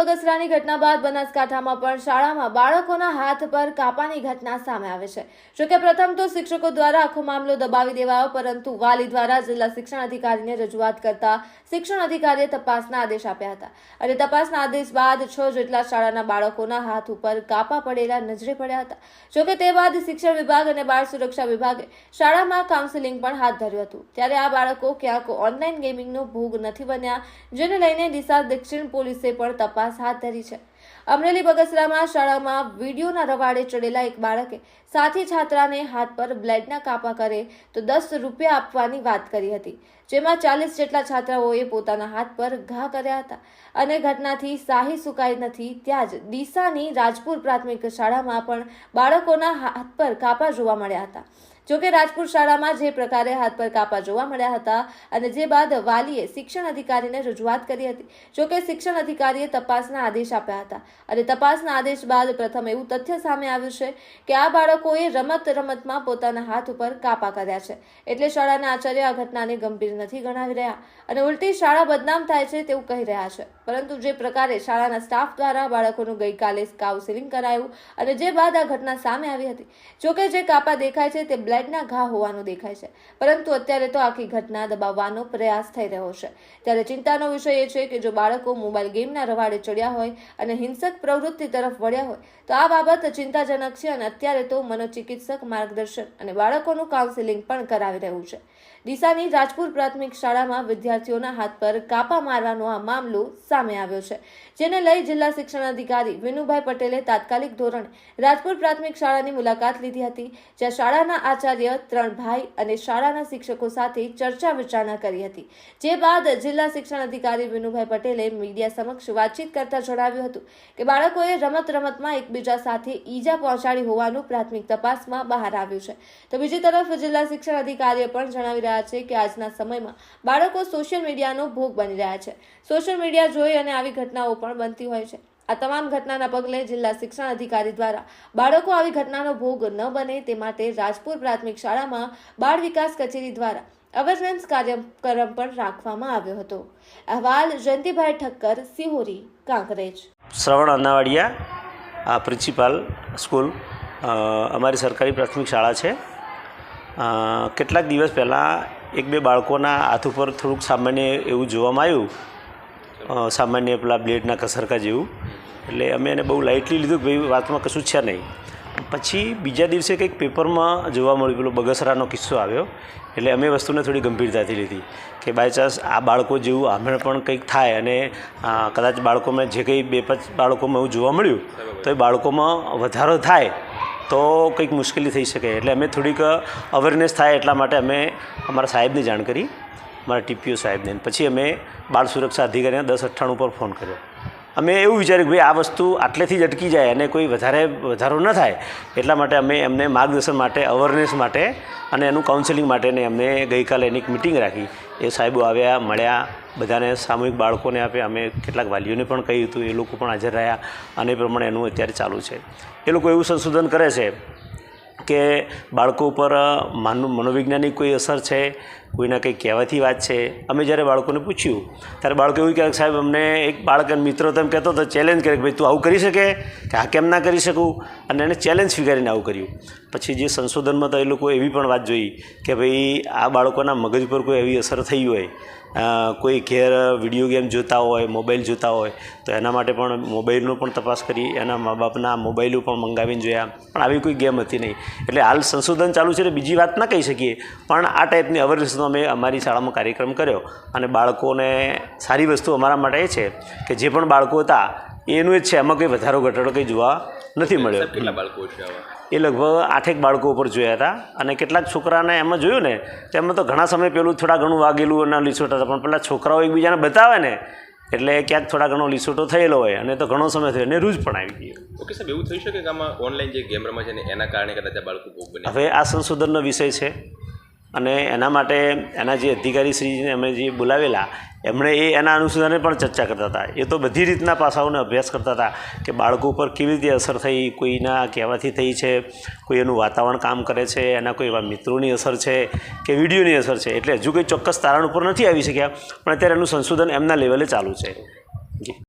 બગસરાની ઘટના બાદ બનાસકાંઠામાં પણ શાળામાં બાળકોના હાથ પર કાપાની ઘટના સામે આવે છે। જોકે પ્રથમ તો શિક્ષકો દ્વારા આખો મામલો દબાવી દેવાયો, પરંતુ વાલી દ્વારા જિલ્લા શિક્ષણ અધિકારીને રજૂઆત કરતા શિક્ષણ અધિકારીએ તપાસના આદેશ આપ્યા હતા અને તપાસના આદેશ બાદ 6 જેટલા શાળાના બાળકોના હાથ ઉપર કાપા પડેલા નજરે પડ્યા હતા। જોકે તે બાદ શિક્ષણ વિભાગ અને બાળ સુરક્ષા વિભાગે શાળામાં કાઉન્સેલિંગ પણ હાથ ધર્યું હતું। ત્યારે આ બાળકો ક્યાંક ઓનલાઈન ગેમિંગનો ભોગ નથી બન્યા, જેને લઈને ડીસા દક્ષિણ પોલીસે પણ તપાસ હાથ ધરી છે। અમરેલી બગસરામાં શાળામાં વિડીયોના રવાડે ચડેલા એક બાળકે સાથી છાત્રાને હાથ પર બ્લેડના કાપા કરે તો 10 રૂપિયા આપવાની વાત કરી હતી, જેમાં 40 જેટલા છાત્રાઓએ પોતાના હાથ પર ઘા કર્યા હતા અને ઘટનાથી સાહી સુકાઈ નથી। ત્યાં જ ડીસાની રાજપુર પ્રાથમિક શાળામાં પણ બાળકોના હાથ પર કાપા જોવા મળ્યા હતા। જોકે રાજપુર શાળામાં જે પ્રકારે હાથ પર કાપા જોવા મળ્યા હતા અને જે બાદ વાલીએ શિક્ષણ અધિકારીને રજૂઆત કરી હતી। જોકે શિક્ષણ અધિકારીએ તપાસના આદેશ આપ્યા હતા અને તપાસના આદેશ બાદ પ્રથમ એવું તથ્ય સામે આવ્યું છે કે આ બાળકોએ રમતમાં પોતાના હાથ ઉપર કાપા કર્યા છે, એટલે શાળાના આચાર્ય આ ઘટનાને ગંભીર નથી ગણાવી રહ્યા અને ઉલટી શાળા બદનામ થાય છે તેવું કહી રહ્યા છે। પરંતુ જે પ્રકારે શાળાના સ્ટાફ દ્વારા બાળકોનું ગઈકાલે કાઉન્સેલિંગ કરાયું અને જે બાદ આ ઘટના સામે આવી હતી, જોકે જે કાપા દેખાય છે તે બ્લેડના ઘા હોવાનું દેખાય છે, પરંતુ અત્યારે તો આખી ઘટના દબાવવાનો પ્રયાસ થઈ રહ્યો છે। ત્યારે ચિંતાનો વિષય એ છે કે જો બાળકો મોબાઈલ ગેમના રવાડે ચડ્યા હોય અને હિંસક પ્રવૃત્તિ તરફ વળ્યા હોય તો આ બાબત ચિંતાજનક છે અને અત્યારે તો મનોચિકિત્સક માર્ગદર્શન અને બાળકોનું કાઉન્સેલિંગ પણ કરાવી રહ્યું છે। ડીસાની રાજપુર પ્રાથમિક શાળામાં વિદ્યાર્થીઓના હાથ પર કાપા મારવાનો આ મામલો સામે આવ્યો છે, જેને લઈ જિલ્લા શિક્ષણ અધિકારી વિનુભાઈ પટેલે તાત્કાલિક ધોરણે રાજપુર પ્રાથમિક શાળાની મુલાકાત લીધી હતી, જ્યાં શાળાના આચાર્ય, 3 ભાઈ અને શાળાના શિક્ષકો સાથે ચર્ચા વિચારણા કરી હતી। જે બાદ જિલ્લા શિક્ષણ અધિકારી વિનુભાઈ પટેલે મીડિયા સમક્ષ વાતચીત કરતા જણાવ્યું હતું કે બાળકોએ રમતમાં એકબીજા સાથે ઈજા પહોંચાડી હોવાનું પ્રાથમિક તપાસમાં બહાર આવ્યું છે। તો બીજી તરફ જિલ્લા શિક્ષણ અધિકારીએ પણ જણાવી રહ્યા છે કે આજના સમયમાં બાળકો સોશિયલ મીડિયાનો ભોગ બની રહ્યા છે। સોશિયલ મીડિયા જોઈ અને આવી ઘટનાઓ પણ બનતી હોય છે। આ તમામ ઘટનાના પગલે જિલ્લા શિક્ષણ અધિકારી દ્વારા બાળકો આવી ઘટનાનો ભોગ ન બને તે માટે રાજપુર પ્રાથમિક શાળામાં બાળ વિકાસ કચેરી દ્વારા અવેરનેસ કાર્યક્રમ પણ રાખવામાં આવ્યો હતો। અહેવાલ જયંતિભાઈ ઠક્કર, સિહોરી, કાંકરેજ। શ્રવણ અનાવાડિયા, પ્રિન્સિપાલ સ્કૂલ, અમારી સરકારી પ્રાથમિક શાળા છે। કેટલાક દિવસ પહેલાં 1-2 બાળકોના હાથ ઉપર થોડુંક સામાન્ય એવું જોવામાં આવ્યું, સામાન્ય પેલા બ્લેડના કસરકા જેવું, એટલે અમે એને બહુ લાઇટલી લીધું કે ભાઈ વાતમાં કશું છે નહીં। પછી બીજા દિવસે કંઈક પેપરમાં જોવા મળ્યું, પેલો બગસરાનો કિસ્સો આવ્યો, એટલે અમે વસ્તુને થોડી ગંભીરતાથી લીધી કે બાય ચાન્સ આ બાળકો જેવું આમણે પણ કંઈક થાય અને કદાચ બાળકોમાં જે કંઈ 2-5 બાળકોમાં એવું જોવા મળ્યું તો એ બાળકોમાં વધારો થાય તો કંઈક મુશ્કેલી થઈ શકે, એટલે અમે થોડીક અવેરનેસ થાય એટલા માટે અમે અમારા સાહેબને જાણ કરી, અમારા ટીપીઓ સાહેબને। પછી અમે બાળ સુરક્ષા અધિકારીને 1098 પર ફોન કર્યો। અમે એવું વિચાર્યું કે ભાઈ આ વસ્તુ આટલેથી જ અટકી જાય અને કોઈ વધારો ન થાય એટલા માટે અમે એમને માર્ગદર્શન માટે, અવેરનેસ માટે અને એનું કાઉન્સેલિંગ માટેને અમને ગઈકાલે એની એક મિટિંગ રાખી। એ સાહેબો આવ્યા, મળ્યા, બધાને સામૂહિક બાળકોને આપ્યા, અમે કેટલાક વાલીઓને પણ કહ્યું હતું, એ લોકો પણ હાજર રહ્યા અને એ પ્રમાણે એનું અત્યારે ચાલુ છે। એ લોકો એવું સંશોધન કરે છે કે બાળકો ઉપર મનોવૈજ્ઞાનિક કોઈ અસર છે, કોઈના કંઈ કહેવાથી વાત છે। અમે જ્યારે બાળકોને પૂછ્યું ત્યારે બાળકો એવું કહે કે સાહેબ અમને એક બાળક મિત્ર તો એમ કહેતો હતો, ચેલેન્જ કરે કે ભાઈ તું આવું કરી શકે કે આ કેમ ના કરી શકું, અને એને ચેલેન્જ સ્વીકારીને આવું કર્યું। પછી જે સંશોધનમાં તો એ લોકો એવી પણ વાત જોઈ કે ભાઈ આ બાળકોના મગજ પર કોઈ એવી અસર થઈ હોય, કોઈ ઘેર વિડીયો ગેમ જોતા હોય, મોબાઈલ જોતા હોય તો એના માટે પણ મોબાઈલનો પણ તપાસ કરી, એના મા બાપના મોબાઈલો પણ મંગાવીને જોયા, પણ આવી કોઈ ગેમ હતી નહીં। એટલે હાલ સંશોધન ચાલુ છે એટલે બીજી વાત ના કહી શકીએ, પણ આ ટાઈપની અવેરનેસનો અમે અમારી શાળામાં કાર્યક્રમ કર્યો અને બાળકોને સારી વસ્તુ અમારા માટે એ છે કે જે પણ બાળકો હતા એનું જ છે, એમાં કંઈ વધારો ઘટાડો કંઈ જોવા નથી મળ્યો। કેટલા બાળકો છે? એ લગભગ 8-1 બાળકો ઉપર જોયા હતા અને કેટલાક છોકરાને એમાં જોયું ને તેમાં તો ઘણા સમય પહેલું થોડા ઘણું વાગેલું અને લીસોટા હતા, પણ પેલા છોકરાઓ એકબીજાને બતાવે ને એટલે ક્યાંક થોડા ઘણો લીસોટો થયેલો હોય અને તો ઘણો સમય થયો અને રૂજ પણ આવી ગયો। ઓકે સાહેબ, એવું થઈ શકે કે આમાં ઓનલાઈન જે ગેમ રમે છે ને એના કારણે કદાચ આ બાળકો ભોગ બને? હવે આ સંશોધનનો વિષય છે અને એના માટે એના જે અધિકારીશ્રીને અમે જે બોલાવેલા એમણે એના અનુસંધાને પણ ચર્ચા કરતા હતા। એ તો બધી રીતના પાસાઓને અભ્યાસ કરતા હતા કે બાળકો ઉપર કેવી રીતે અસર થઈ, કોઈના કહેવાથી થઈ છે, કોઈ એનું વાતાવરણ કામ કરે છે, એના કોઈ એવા મિત્રોની અસર છે કે વિડીયોની અસર છે। એટલે હજુ કોઈ ચોક્કસ તારણ ઉપર નથી આવી શક્યા, પણ અત્યારે એનું સંશોધન એમના લેવલે ચાલુ છે। જી।